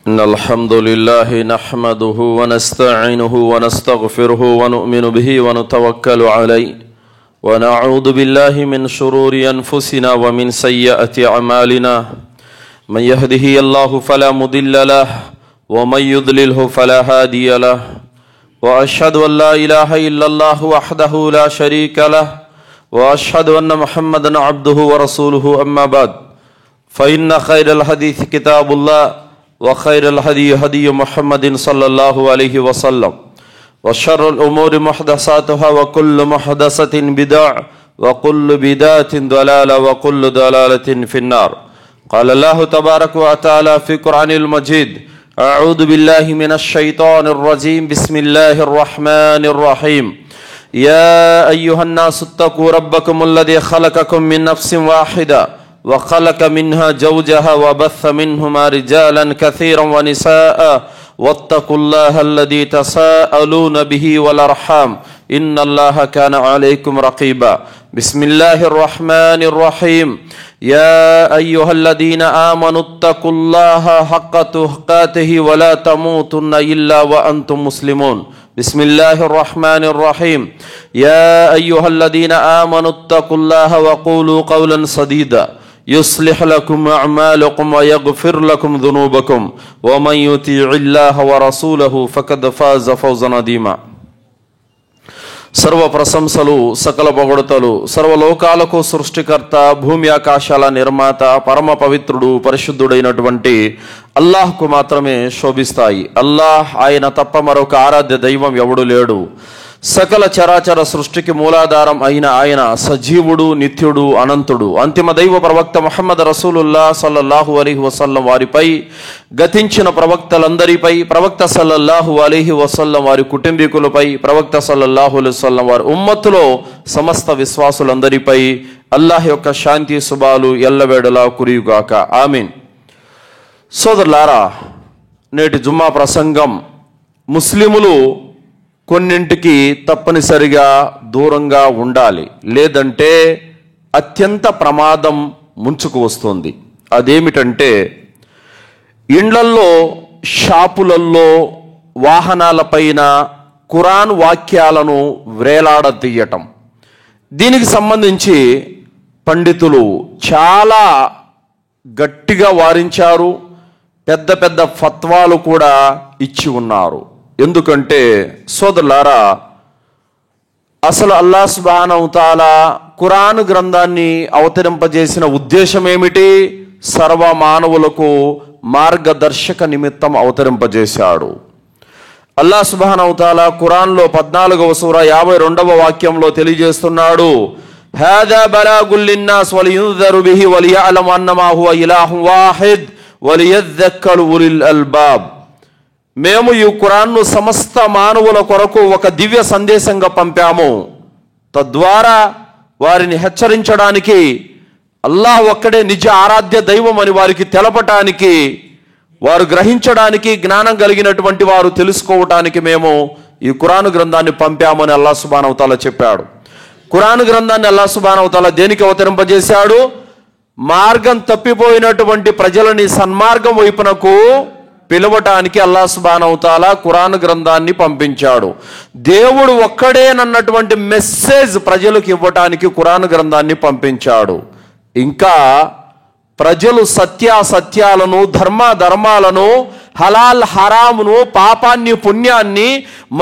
إن الحمد لله نحمده ونستعينه ونستغفره ونؤمن به ونتوكل عليه ونعوذ بالله من شرور أنفسنا ومن سيئات أعمالنا من يهده الله فلا مضل له ومن يضلله فلا هادي له وأشهد أن لا إله إلا الله وحده لا شريك له وأشهد أن محمدا عبده ورسوله أما بعد فإن خير الحديث كتاب الله وخير الهدي هدي محمد صلى الله عليه وسلم وشر الأمور محدثاتها وكل محدثة بدعة وكل بدعة ضلالة وكل ضلالة في النار. قال الله تبارك وتعالى في القرآن المجيد: أعوذ بالله من الشيطان الرجيم بسم الله الرحمن الرحيم. يا أيها الناس اتقوا ربكم الذي خلقكم من نفس واحدة وخلق منها زوجها وبث منهما رجالا كثيرا ونساء واتقوا الله الذي تساءلون به والأرحام إن الله كان عليكم رقيبا. بسم الله الرحمن الرحيم. يا أيها الذين آمنوا اتقوا الله حق تقاته ولا تموتن إلا وأنتم مسلمون. بسم الله الرحمن الرحيم. يا أيها الذين آمنوا اتقوا الله وقولوا قولا سديدا يصلح لكم أعمالكم ويغفر لكم ذنوبكم ومن يطيع الله ورسوله فقد فاز فوزا عظيما. సర్వ ప్రశంసలు సకల పొగడుతలు సర్వలోకాలకు సృష్టికర్త భూమి ఆకాశాల నిర్మాత పరమ పవిత్రుడు పరిశుద్ధుడైనటువంటి అల్లాహ్కు మాత్రమే శోభిస్తాయి. అల్లాహ్ ఆయన తప్ప మరొక ఆరాధ్య దైవం ఎవడు లేడు. సకల చరాచర సృష్టికి మూలాధారం అయిన ఆయన సజీవుడు, నిత్యుడు, అనంతుడు. అంతిమ దైవ ప్రవక్త ముహమ్మద్ రసూలుల్లాహ్ సల్లల్లాహు అలైహి వసల్లం వారిపై, గతించిన ప్రవక్తలందరిపై, ప్రవక్త సల్లల్లాహు అలైహి వసల్లం వారి కుటుంబీకులపై, ప్రవక్త సల్లల్లాహు అలైహి వసల్లం వారి ఉమ్మత్తులో సమస్త విశ్వాసులందరిపై అల్లాహ్ యొక్క శాంతి శుభాలు ఎల్లవేళలా కురియుగాక. ఆమీన్. సోదరులారా, నేటి జుమ్మా ప్రసంగం ముస్లిములు కొన్నింటికి తప్పనిసరిగా దూరంగా ఉండాలి, లేదంటే అత్యంత ప్రమాదం ముంచుకు వస్తుంది. అదేమిటంటే ఇండ్లల్లో, షాపులల్లో, వాహనాలపైన ఖురాన్ వాక్యాలను వ్రేలాడదీయటం. దీనికి సంబంధించి పండితులు చాలా గట్టిగా వారించారు, పెద్ద పెద్ద ఫత్వాలు కూడా ఇచ్చి ఉన్నారు. ఎందుకంటే సోదరులారా, అసలు అల్లాహ్ సుబ్హానహు తఆలా ఖురాన్ గ్రంథాన్ని అవతరింపజేసిన ఉద్దేశం ఏమిటి? సర్వ మానవులకు మార్గదర్శక నిమిత్తం అవతరింపజేశాడు. అల్లాహ్ సుబ్హానహు తఆలా ఖురాన్లో 14వ సూర 52వ వాక్యంలో తెలియజేస్తున్నాడు: హాదా బలాగుల్ లిన్నాస్ వలియున్జరు బిహి వలియఅలము అన్నమా హువ ఇలాహుం వాహిద్ వలియద్దక్కరు ఉలిల్ అల్బాబ్. మేము ఈ ఖురాన్ను సమస్త మానవుల కొరకు ఒక దివ్య సందేశంగా పంపాము, తద్వారా వారిని హెచ్చరించడానికి, అల్లాహ్ ఒక్కడే నిజ ఆరాధ్య దైవం అని వారికి తెలపటానికి, వారు గ్రహించడానికి, జ్ఞానం కలిగినటువంటి వారు తెలుసుకోవటానికి మేము ఈ ఖురాన్ గ్రంథాన్ని పంపామని అల్లాహ్ సుబ్హానహు తఆలా చెప్పాడు. ఖురాన్ గ్రంథాన్ని అల్లాహ్ సుబ్హానహు తఆలా దేనికి అవతరింపజేశాడు? మార్గం తప్పిపోయినటువంటి ప్రజలని సన్మార్గం వైపునకు పిలవటానికి అల్లాహ్ సుబ్హానహు తఆలా ఖురాన్ గ్రంథాన్ని పంపించాడు. దేవుడు ఒక్కడేనన్నటువంటి మెసేజ్ ప్రజలకు ఇవ్వటానికి ఖురాన్ గ్రంథాన్ని పంపించాడు. ఇంకా ప్రజలు సత్యాసత్యాలను, ధర్మాలను, హలాల్ హరామును, పాపాన్ని పుణ్యాన్ని,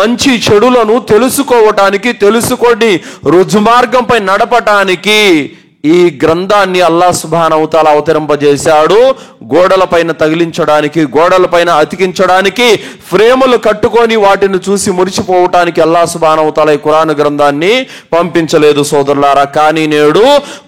మంచి చెడులను తెలుసుకోవటానికి, తెలుసుకొని రుజుమార్గంపై నడపటానికి ఈ గ్రంథాన్ని అల్లాహ్ సుబ్హానహు తఆలా అవతరింపజేశాడు. గోడలపైన తగిలించడానికి, గోడలపైన అతికించడానికి, ఫ్రేములు కట్టుకొని వాటిని చూసి మురిసిపోవటానికి అల్లాహ్ సుబ్హానహు తఆలా ఈ ఖురాన్ గ్రంథాన్ని పంపించలేదు సోదరులారా. కానీ నేడు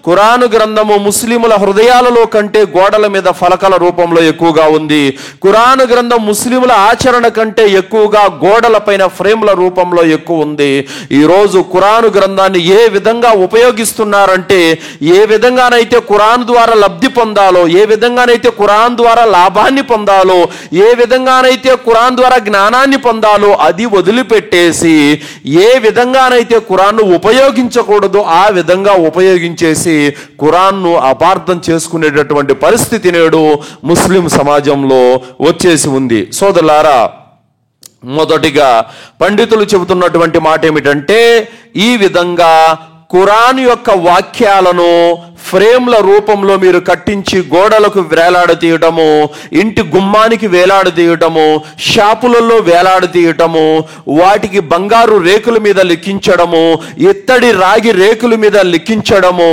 ఖురాన్ గ్రంథము ముస్లిముల హృదయాలలో కంటే గోడల మీద ఫలకల రూపంలో ఎక్కువగా ఉంది. ఖురాన్ గ్రంథం ముస్లిముల ఆచరణ కంటే ఎక్కువగా గోడలపైన ఫ్రేముల రూపంలో ఎక్కువ ఉంది. ఈరోజు ఖురాన్ గ్రంథాన్ని ఏ విధంగా ఉపయోగిస్తున్నారంటే, ఏ విధంగానైతే ఖురాన్ ద్వారా లబ్ధి పొందాలో, ఏ విధంగానైతే ఖురాన్ ద్వారా లాభాన్ని పొందాలో, ఏ విధంగానైతే ఖురాన్ ద్వారా జ్ఞానాన్ని పొందాలో అది వదిలిపెట్టేసి ఏ విధంగానైతే ఖురాన్ను ఉపయోగించకూడదో ఆ విధంగా ఉపయోగించేసి ఖురాన్ను అపార్థం చేసుకునేటటువంటి పరిస్థితి నేడు ముస్లిం సమాజంలో వచ్చేసి ఉంది. సోదరులారా, మొదటిగా పండితులు చెబుతున్నటువంటి మాట ఏమిటంటే, ఈ విధంగా ఖురాన్ యొక్క వాక్యాలను ఫ్రేమ్ల రూపంలో మీరు కట్టించి గోడలకు వేలాడదీయటము, ఇంటి గుమ్మానికి వేలాడదీయటము, షాపులలో వేలాడదీయటము, వాటికి బంగారు రేకుల మీద లిఖించడము, ఇత్తడి రాగి రేకుల మీద లిఖించడము,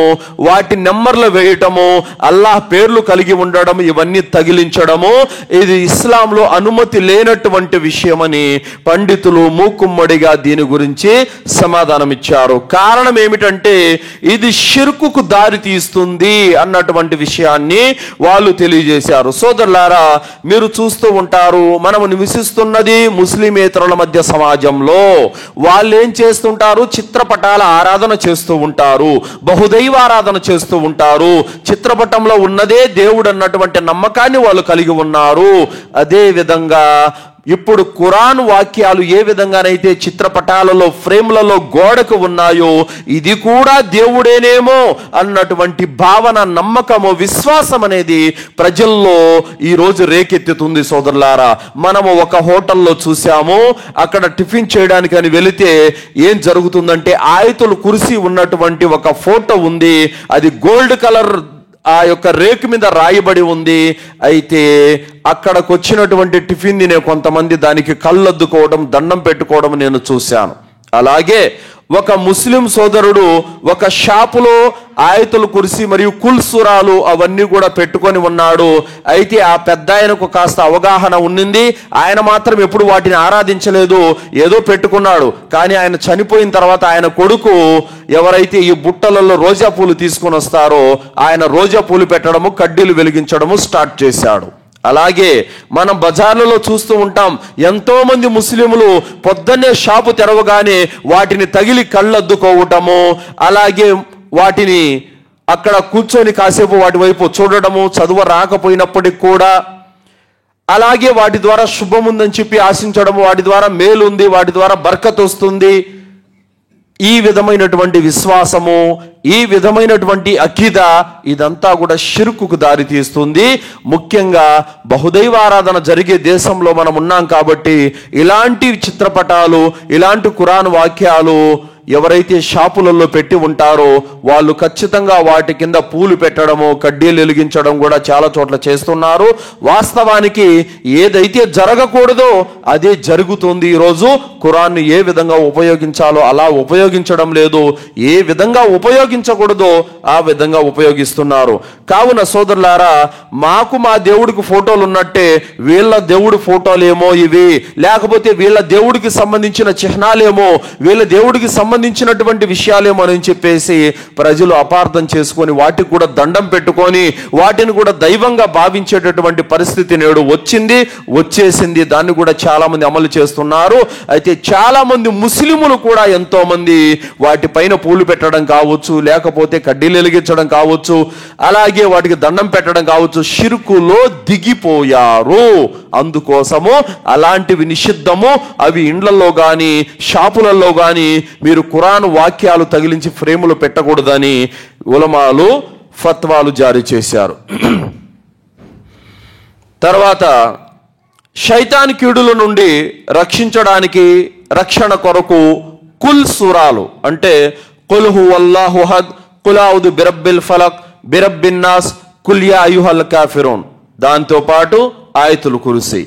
వాటి నెంబర్లు వేయటము, అల్లాహ్ పేర్లు కలిగి ఉండడం, ఇవన్నీ తగిలించడము ఇది ఇస్లాంలో అనుమతి లేనటువంటి విషయమని పండితులు మూకుమ్మడిగా దీని గురించి సమాధానం ఇచ్చారు. కారణం ఏమిటంటే ఇది షిర్కుకు దారి తీస్తుంది అన్నటువంటి విషయాన్ని వాళ్ళు తెలియజేశారు. సోదరులారా, మీరు చూస్తూ ఉంటారు, మనము నివసిస్తున్నది ముస్లిమేతరుల మధ్య సమాజంలో. వాళ్ళు ఏం చేస్తుంటారు? చిత్రపటాల ఆరాధన చేస్తూ ఉంటారు, బహుదైవ ఆరాధన చేస్తూ ఉంటారు. చిత్రపటంలో ఉన్నదే దేవుడు అన్నటువంటి నమ్మకాన్ని వాళ్ళు కలిగి ఉన్నారు. అదే విధంగా ఇప్పుడు ఖురాన్ వాక్యాలు ఏ విధంగానైతే చిత్రపటాలలో ఫ్రేమ్లలో గోడకు ఉన్నాయో ఇది కూడా దేవుడేనేమో అన్నటువంటి భావన, నమ్మకము, విశ్వాసం అనేది ప్రజల్లో ఈరోజు రేకెత్తుతుంది. సోదరులారా, మనము ఒక హోటల్లో చూసాము, అక్కడ టిఫిన్ చేయడానికి అని వెళితే ఏం జరుగుతుందంటే ఆయతుల్ కుర్సీ ఉన్నటువంటి ఒక ఫోటో ఉంది. అది గోల్డ్ కలర్ ఆ యొక్క రేకు మీద రాయబడి ఉంది. అయితే అక్కడికి వచ్చినటువంటి టిఫిన్ తినే కొంతమంది దానికి కళ్ళద్దుకోవడం, దండం పెట్టుకోవడం నేను చూశాను. అలాగే ఒక ముస్లిం సోదరుడు ఒక షాపులో ఆయతుల్ కుర్సీ మరియు కుల్సురాలు అవన్నీ కూడా పెట్టుకొని ఉన్నాడు. అయితే ఆ పెద్ద ఆయనకు కాస్త అవగాహన ఉన్నింది. ఆయన మాత్రం ఎప్పుడు వాటిని ఆరాధించలేదు, ఏదో పెట్టుకున్నాడు. కానీ ఆయన చనిపోయిన తర్వాత ఆయన కొడుకు ఎవరైతే ఈ బుట్టలలో రోజా పూలు తీసుకొని వస్తారో ఆయన రోజా పూలు పెట్టడము, కడ్డీలు వెలిగించడము స్టార్ట్ చేశాడు. అలాగే మనం బజార్లలో చూస్తూ ఉంటాం, ఎంతో మంది ముస్లింలు పొద్దున్నే షాపు తెరవగానే వాటిని తగిలి కళ్ళద్దుకోవటము, అలాగే వాటిని అక్కడ కూర్చొని కాసేపు వాటి వైపు చూడటము, చదువు రాకపోయినప్పటికి కూడా అలాగే వాటి ద్వారా శుభం ఉందని చెప్పి ఆశించడము, వాటి ద్వారా మేలు ఉంది, వాటి ద్వారా బర్కత్ వస్తుంది. ఈ విధమైనటువంటి విశ్వాసము, ఈ విధమైనటువంటి అకీదా ఇదంతా కూడా షిర్కుకు దారి తీస్తుంది. ముఖ్యంగా బహుదైవ ఆరాధన జరిగే దేశంలో మనం ఉన్నాం కాబట్టి ఇలాంటి చిత్రపటాలు, ఇలాంటి ఖురాన్ వాక్యాలు ఎవరైతే షాపులలో పెట్టి ఉంటారో వాళ్ళు ఖచ్చితంగా వాటి కింద పూలు పెట్టడము, కడ్డీలు వెలిగించడం కూడా చాలా చోట్ల చేస్తున్నారు. వాస్తవానికి ఏదైతే జరగకూడదో అదే జరుగుతుంది. ఈరోజు ఖురాన్ని ఏ విధంగా ఉపయోగించాలో అలా ఉపయోగించడం లేదు, ఏ విధంగా ఉపయోగించకూడదో ఆ విధంగా ఉపయోగిస్తున్నారు. కావున సోదరులారా, మాకు మా దేవుడికి ఫోటోలు ఉన్నట్టే వీళ్ళ దేవుడి ఫోటోలేమో ఇవి, లేకపోతే వీళ్ళ దేవుడికి సంబంధించిన చిహ్నాలేమో, వీళ్ళ దేవుడికి సంబంధించినటువంటి విషయాలేమో అని చెప్పేసి ప్రజలు అపార్థం చేసుకొని వాటికి కూడా దండం పెట్టుకొని వాటిని కూడా దైవంగా భావించేటటువంటి పరిస్థితి నేడు వచ్చేసింది. దాన్ని కూడా చాలా మంది అమలు చేస్తున్నారు. అయితే చాలా మంది ముస్లిములు కూడా ఎంతో మంది వాటిపైన పూలు పెట్టడం కావచ్చు, లేకపోతే కడ్డీలు వెలిగించడం కావచ్చు, అలాగే వాటికి దండం పెట్టడం కావచ్చు, షిర్కులో దిగిపోయారు. అందుకోసము అలాంటివి నిషిద్ధము. అవి ఇండ్లలో కానీ షాపులలో కానీ మీరు ఖురాన్ వాక్యాలు తగిలించి ఫ్రేములు పెట్టకూడదని ఉలమాలు ఫత్వాలు జారీ చేశారు. తర్వాత శైతాన్ కీడుల నుండి రక్షించడానికి రక్షణ కొరకు కుల్ సూరాలు అంటే కుల్ హువల్లాహు అహద్, కుల్ అఊదు బిరబ్బిల్ ఫలక్, బిరబ్బిన్ నాస్, కుల్ యా అయ్యుహల్ కాఫిరూన్, దాంతో పాటు ఆయతుల్ కుర్సీ,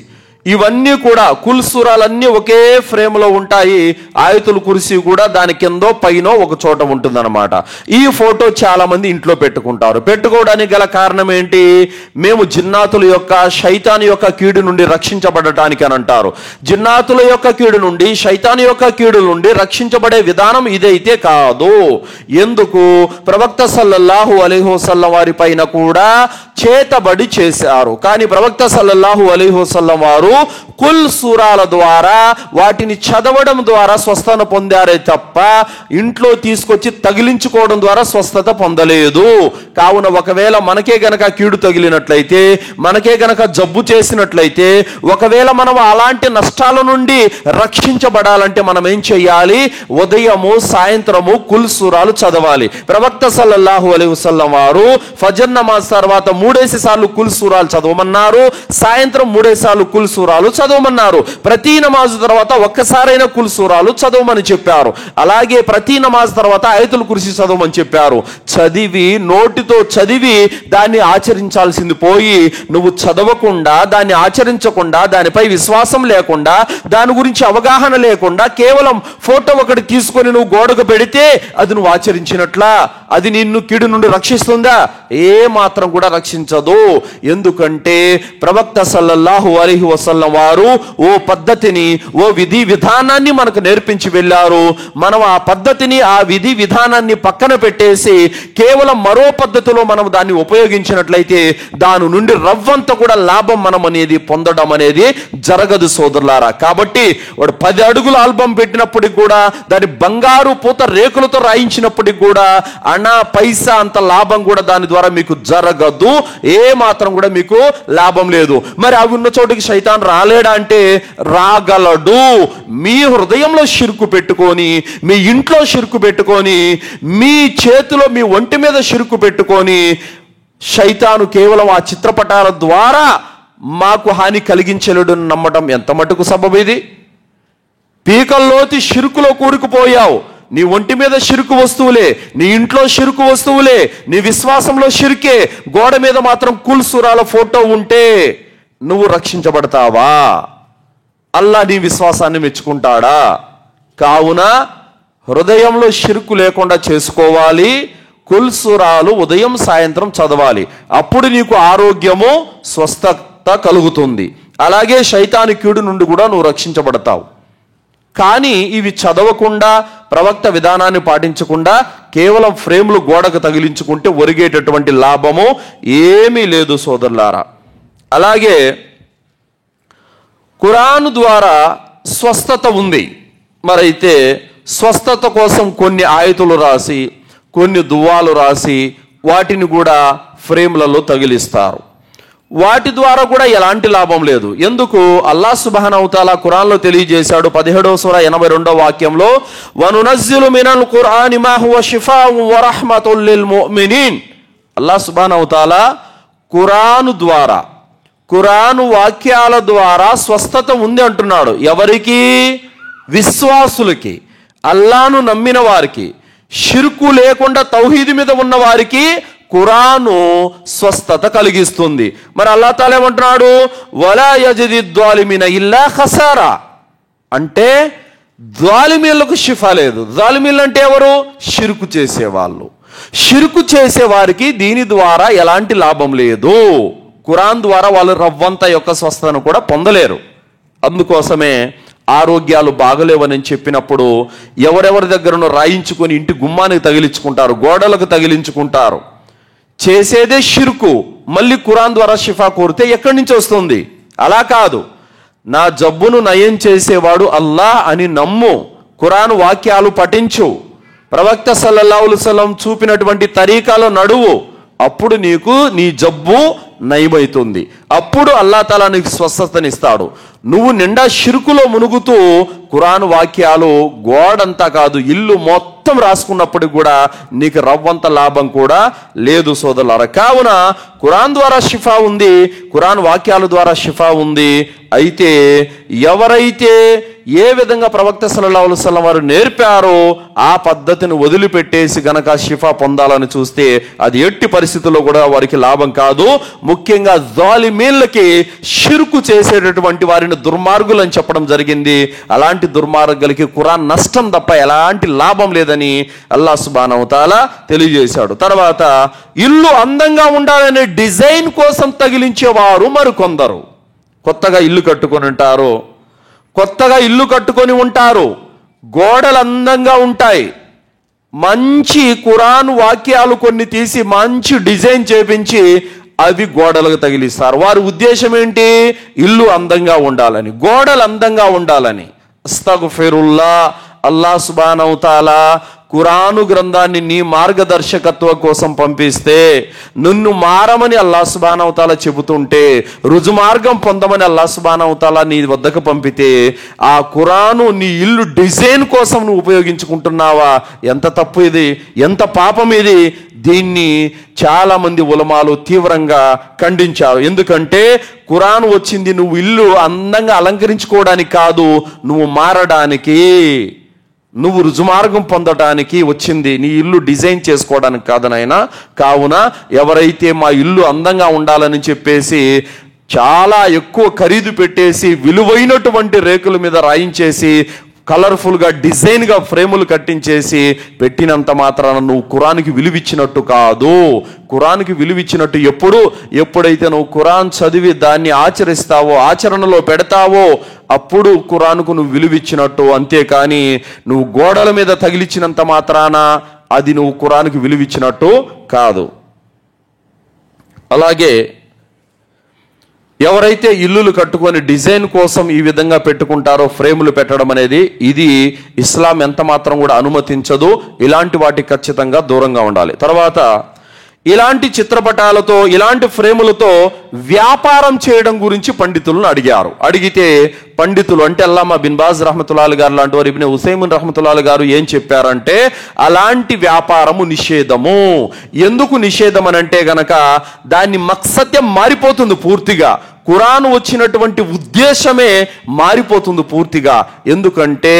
ఇవన్నీ కూడా కుల్ సూరాలన్నీ ఒకే ఫ్రేమ్లో ఉంటాయి. ఆయతుల్ కుర్సీ కూడా దాని కిందో పైన ఒక చోట ఉంటుందన్నమాట. ఈ ఫోటో చాలా మంది ఇంట్లో పెట్టుకుంటారు. పెట్టుకోవడానికి గల కారణం ఏంటి? మేము జిన్నాతుల యొక్క, శైతాన్ యొక్క కీడు నుండి రక్షించబడటానికి అని అంటారు. జిన్నాతుల యొక్క కీడు నుండి, శైతాన్ యొక్క కీడు నుండి రక్షించబడే విధానం ఇదైతే కాదు. ఎందుకు? ప్రవక్త సల్లల్లాహు అలైహి వసల్లం వారి పైన కూడా చేతబడి చేశారు. కానీ ప్రవక్త సల్లల్లాహు అలైహి వసల్లం వారు కుల్ సూరాల ద్వారా వాటిని చదవడం ద్వారా స్వస్థత పొందారే తప్ప ఇంట్లో తీసుకొచ్చి తగిలించుకోవడం ద్వారా స్వస్థత పొందలేదు. కావున ఒకవేళ మనకే గనక కీడు తగిలినట్లయితే, మనకే గనక జబ్బు చేసినట్లయితే, ఒకవేళ మనం అలాంటి నష్టాల నుండి రక్షించబడాలంటే మనం ఏం చెయ్యాలి? ఉదయము సాయంత్రము కుల్ సూరాలు చదవాలి. ప్రవక్త సల్లల్లాహు అలైహి వసల్లం వారు ఫజర్ నమాజ్ తర్వాత 3 సార్లు కుల్ సూరాలు చదవమన్నారు, సాయంత్రం 3 సార్లు కుల్ సూరాలు చదవమన్నారు. ప్రతి నమాజ్ తర్వాత ఒక్కసారైనా కుల్ సూరాలు చదవమని చెప్పారు. అలాగే ప్రతి నమాజ్ తర్వాత ఆయతుల్ కుర్సీ చదవమని చెప్పారు. చదివి నోటితో చదివి దాన్ని ఆచరించాల్సింది పోయి నువ్వు చదవకుండా, దాన్ని ఆచరించకుండా, దానిపై విశ్వాసం లేకుండా, దాని గురించి అవగాహన లేకుండా కేవలం ఫోటో ఒకటి తీసుకొని నువ్వు గోడకు పెడితే అది నువ్వు ఆచరించినట్లా? అది నిన్ను కీడు నుండి రక్షిస్తుందా? ఏ మాత్రం కూడా రక్షించదు. ఎందుకంటే ప్రవక్త సల్లల్లాహు అలైహి వసల్లం వారు ఓ పద్ధతిని, ఓ విధి విధానాన్ని మనకు నేర్పించి వెళ్ళారు. మనం ఆ పద్ధతిని, ఆ విధి విధానాన్ని పక్కన పెట్టేసి కేవలం మరో పద్ధతిలో మనం దాన్ని ఉపయోగించినట్లయితే దాని నుండి రవ్వంత కూడా లాభం మనం అనేది పొందడం అనేది జరగదు సోదరులారా. కాబట్టి వాడు 10 అడుగుల ఆల్బం పెట్టినప్పటికి కూడా, దాని బంగారు పూత రేకులతో రాయించినప్పటికి కూడా అనా పైసా అంత లాభం కూడా దాని ద్వారా మీకు జరగదు. ఏ మాత్రం కూడా మీకు లాభం లేదు. మరి అవి ఉన్న చోటికి శైతాన్ రాలేడా అంటే రాగలడు. మీ హృదయంలో షిర్కు పెట్టుకొని, మీ ఇంట్లో షిర్కు పెట్టుకొని, మీ చేతిలో మీ ఒంటి మీద షిర్కు పెట్టుకొని శైతాను కేవలం ఆ చిత్రపటాల ద్వారా మాకు హాని కలిగించలేడు నమ్మటం ఎంత మటుకు సబబు? ఇది పీకల్లోతి షిర్కులో కూరుకుపోయావు. నీ ఒంటి మీద షిర్కు వస్తువులే, నీ ఇంట్లో షిర్కు వస్తువులే, నీ విశ్వాసంలో షిర్కే. గోడ మీద మాత్రం కుల్ సూరాల ఫోటో ఉంటే నువ్వు రక్షించబడతావా? అల్లా నీ విశ్వాసాన్ని మెచ్చుకుంటాడా? కావున హృదయంలో షిర్కు లేకుండా చేసుకోవాలి. కుల్ సూరాలు ఉదయం సాయంత్రం చదవాలి. అప్పుడు నీకు ఆరోగ్యము, స్వస్థత కలుగుతుంది. అలాగే శైతాను కీడు నుండి కూడా నువ్వు రక్షించబడతావు. కానీ ఇవి చదవకుండా, ప్రవక్త విధానాన్ని పాటించకుండా కేవలం ఫ్రేమ్లు గోడకు తగిలించుకుంటే ఒరిగేటటువంటి లాభము ఏమీ లేదు సోదరులారా. అలాగే ఖురాన్ ద్వారా స్వస్థత ఉంది. మరైతే స్వస్థత కోసం కొన్ని ఆయతులు రాసి, కొన్ని దువాలు రాసి వాటిని కూడా ఫ్రేమ్లలో తగిలిస్తారు. వాటి ద్వారా కూడా ఎలాంటి లాభం లేదు. ఎందుకు? అల్లాహ్ సుబ్హానహు తఆలా ఖురాన్లో తెలియజేశాడు 17వ సూర 82వ వాక్యంలో, వనునజ్జిలు మినల్ ఖురాని మా హువ షిఫాఉ వ రహ్మతుల్ లిల్ ముమినీన్. అల్లాహ్ సుబ్హానహు తఆలా ఖురాను ద్వారా, ఖురాను వాక్యాల ద్వారా స్వస్థత ఉంది అంటున్నాడు. ఎవరికి? విశ్వాసులకి, అల్లాను నమ్మిన వారికి, షిర్కు లేకుండా తౌహీద్ మీద ఉన్న వారికి ఖురాను స్వస్థత కలిగిస్తుంది. మరి అల్లాహ్ తఆలా ఏమంటున్నాడు? వలా యజిదిద్ ਜ਼ਾలిమిన ఇల్లా ఖసారా. అంటే ਜ਼ਾలిమీలకు షిఫా లేదు. ਜ਼ਾలిమీలు అంటే ఎవరు? షిర్కు చేసేవాళ్ళు. షిర్కు చేసే వారికి దీని ద్వారా ఎలాంటి లాభం లేదు. ఖురాన్ ద్వారా వాళ్ళు రవ్వంత యొక్క స్వస్థతను కూడా పొందలేరు. అందుకోసమే ఆరోగ్యాలు బాగలేవని చెప్పినప్పుడు ఎవరెవరి దగ్గరనో రాయించుకొని ఇంటి గుమ్మానికి తగిలించుకుంటారు, గోడలకు తగిలించుకుంటారు. చేసేదే షిర్కు. మళ్ళీ ఖురాన్ ద్వారా షిఫా కోరితే ఎక్కడి నుంచి వస్తుంది? అలా కాదు. నా జబ్బును నయం చేసేవాడు అల్లాహ్ అని నమ్ము, ఖురాన్ వాక్యాలు పఠించు, ప్రవక్త సల్లల్లాహు అలైహి వసల్లం చూపినటువంటి తరీకాలో నడువు. అప్పుడు నీకు నీ జబ్బు నయమవుతుంది. అప్పుడు అల్లాహ్ తఆలా నీకు స్వస్థతనిస్తాడు. నువ్వు నిండా షిర్కులో మునుగుతూ ఖురాన్ వాక్యాలు గోడంతా కాదు ఇల్లు మొత్తం రాసుకున్నప్పుడు కూడా నీకు రవ్వంత లాభం కూడా లేదు సోదరులారా. కావున ఖురాన్ ద్వారా షిఫా ఉంది, ఖురాన్ వాక్యాల ద్వారా షిఫా ఉంది. అయితే ఎవరైతే ఏ విధంగా ప్రవక్త సల్లల్లాహు అలైహి వసల్లం వారు నేర్పారో ఆ పద్ధతిని వదిలిపెట్టేసి గనక షిఫా పొందాలని చూస్తే అది ఎట్టి పరిస్థితుల్లో కూడా వారికి లాభం కాదు. ముఖ్యంగా జాలిమీన్లకి, షిర్కు చేసేటటువంటి వారిని దుర్మార్గులు అని చెప్పడం జరిగింది. అలాంటి దుర్మార్గులకి ఖురాన్ నష్టం తప్ప ఎలాంటి లాభం లేదని అల్లాహ్ సుబ్హానహు తఆలా తెలియజేశాడు. తర్వాత ఇల్లు అందంగా ఉండాలనే డిజైన్ కోసం తగిలించేవారు మరికొందరు. కొత్తగా ఇల్లు కట్టుకొని ఉంటారు, కొత్తగా ఇల్లు కట్టుకొని ఉంటారు, గోడలు అందంగా ఉంటాయి, మంచి ఖురాన్ వాక్యాలు కొన్ని తీసి మంచి డిజైన్ చేపించి అవి గోడలకు తగిలిస్తారు. వారి ఉద్దేశం ఏంటి? ఇల్లు అందంగా ఉండాలని, గోడలు అందంగా ఉండాలని. అస్తగ్ఫిరుల్లా. అల్లాహ్ సుబ్హానహు తఆలా ఖురాను గ్రంథాన్ని నీ మార్గదర్శకత్వం కోసం పంపిస్తే, నిన్ను మారమని అల్లాహ్ సుబ్హానహు తఆలా చెబుతుంటే, రుజుమార్గం పొందమని అల్లాహ్ సుబ్హానహు తఆలా నీ వద్దకు పంపితే, ఆ ఖురాను నీ ఇల్లు డిజైన్ కోసం నువ్వు ఉపయోగించుకుంటున్నావా? ఎంత తప్పు ఇది, ఎంత పాపం ఇది. దీన్ని చాలా మంది ఉలమాలు తీవ్రంగా ఖండించారు. ఎందుకంటే ఖురాన్ వచ్చింది నువ్వు ఇల్లు అందంగా అలంకరించుకోవడానికి కాదు, నువ్వు మారడానికి, నువ్వు రుజుమార్గం పొందడానికి వచ్చింది, నీ ఇల్లు డిజైన్ చేసుకోవడానికి కాదనైనా. కావున ఎవరైతే మా ఇల్లు అందంగా ఉండాలని చెప్పేసి చాలా ఎక్కువ ఖరీదు పెట్టేసి విలువైనటువంటి రేకుల మీద రాయించేసి కలర్ఫుల్గా డిజైన్గా ఫ్రేములు కట్టించేసి పెట్టినంత మాత్రాన నువ్వు ఖురాన్కి విలువిచ్చినట్టు కాదు. ఖురాన్కి విలువిచ్చినట్టు ఎప్పుడైతే నువ్వు ఖురాన్ చదివి దాన్ని ఆచరిస్తావో, ఆచరణలో పెడతావో, అప్పుడు ఖురాన్కు నువ్వు విలువిచ్చినట్టు. అంతేకాని నువ్వు గోడల మీద తగిలిచ్చినంత మాత్రాన అది నువ్వు ఖురాన్కి విలువిచ్చినట్టు కాదు. అలాగే ఎవరైతే ఇల్లులు కట్టుకొని డిజైన్ కోసం ఈ విధంగా పెట్టుకుంటారో, ఫ్రేములు పెట్టడం అనేది, ఇది ఇస్లాం ఎంత మాత్రం కూడా అనుమతించదు. ఇలాంటి వాటికి ఖచ్చితంగా దూరంగా ఉండాలి. తర్వాత ఇలాంటి చిత్రపటాలతో, ఇలాంటి ఫ్రేములతో వ్యాపారం చేయడం గురించి పండితులను అడిగారు. అడిగితే పండితులు అంటే అల్లామా బిన్ బాజ్ రహమతుల్లాహి గారు లాంటి వారు, ఇబ్నే ఉసైమిన్ రహమతుల్లాహి గారు ఏం చెప్పారంటే, అలాంటి వ్యాపారము నిషేధము. ఎందుకు నిషేధం అని అంటే గనక దాని మక్సత్యం మారిపోతుంది పూర్తిగా. ఖురాన్ వచ్చినటువంటి ఉద్దేశమే మారిపోతుంది పూర్తిగా. ఎందుకంటే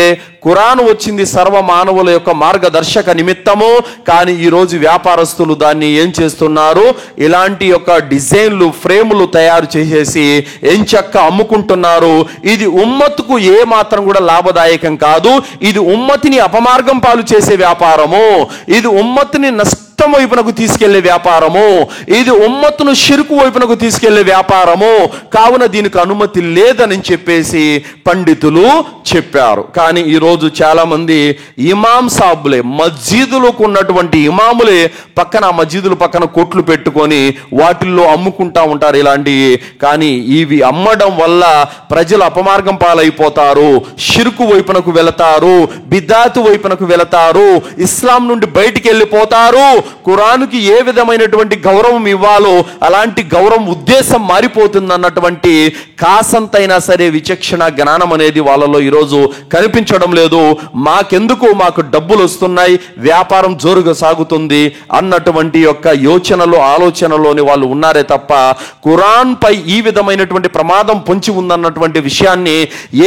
ఖురాన్ వచ్చింది సర్వ మానవుల యొక్క మార్గదర్శక నిమిత్తము. కానీ ఈరోజు వ్యాపారస్తులు దాన్ని ఏం చేస్తున్నారు? ఇలాంటి యొక్క డిజైన్లు, ఫ్రేములు తయారు చేసేసి ఎంచక్క అమ్ముకుంటున్నారు. ఇది ఉమ్మత్తుకు ఏ మాత్రం కూడా లాభదాయకం కాదు. ఇది ఉమ్మతిని అపమార్గం పాలు చేసే వ్యాపారము. ఇది ఉమ్మత్తుని నష్టం వైపునకు తీసుకెళ్లే వ్యాపారము. ఇది ఉమ్మత్తును షిర్కు వైపునకు తీసుకెళ్లే వ్యాపారము. కావున దీనికి అనుమతి లేదని చెప్పేసి పండితులు చెప్పారు. కానీ ఈరోజు చాలా మంది ఇమాం సాబులే, మస్జిదులకు ఉన్నటువంటి ఇమాములే పక్కన, ఆ మస్జిదుల పక్కన కొట్లు పెట్టుకొని వాటిల్లో అమ్ముకుంటా ఉంటారు ఇలాంటివి. కానీ ఇవి అమ్మడం వల్ల ప్రజలు అపమార్గం పాలైపోతారు, షిర్కు వైపునకు వెళతారు, బిదాతు వైపునకు వెళతారు, ఇస్లాం నుండి బయటికి వెళ్ళిపోతారు. ఖురాన్కి ఏ విధమైనటువంటి గౌరవం ఇవ్వాలో అలాంటి గౌరవం ఉద్దేశం మారిపోతుంది అన్నటువంటి కాసంతైనా సరే విచక్షణ జ్ఞానం అనేది వాళ్ళలో ఈరోజు కనిపించడం లేదు. మాకెందుకు, మాకు డబ్బులు వస్తున్నాయి, వ్యాపారం జోరుగా సాగుతుంది అన్నటువంటి యొక్క యోచనలో, ఆలోచనలోని వాళ్ళు ఉన్నారే తప్ప ఖురాన్ పై ఈ విధమైనటువంటి ప్రమాదం పొంచి ఉందన్నటువంటి విషయాన్ని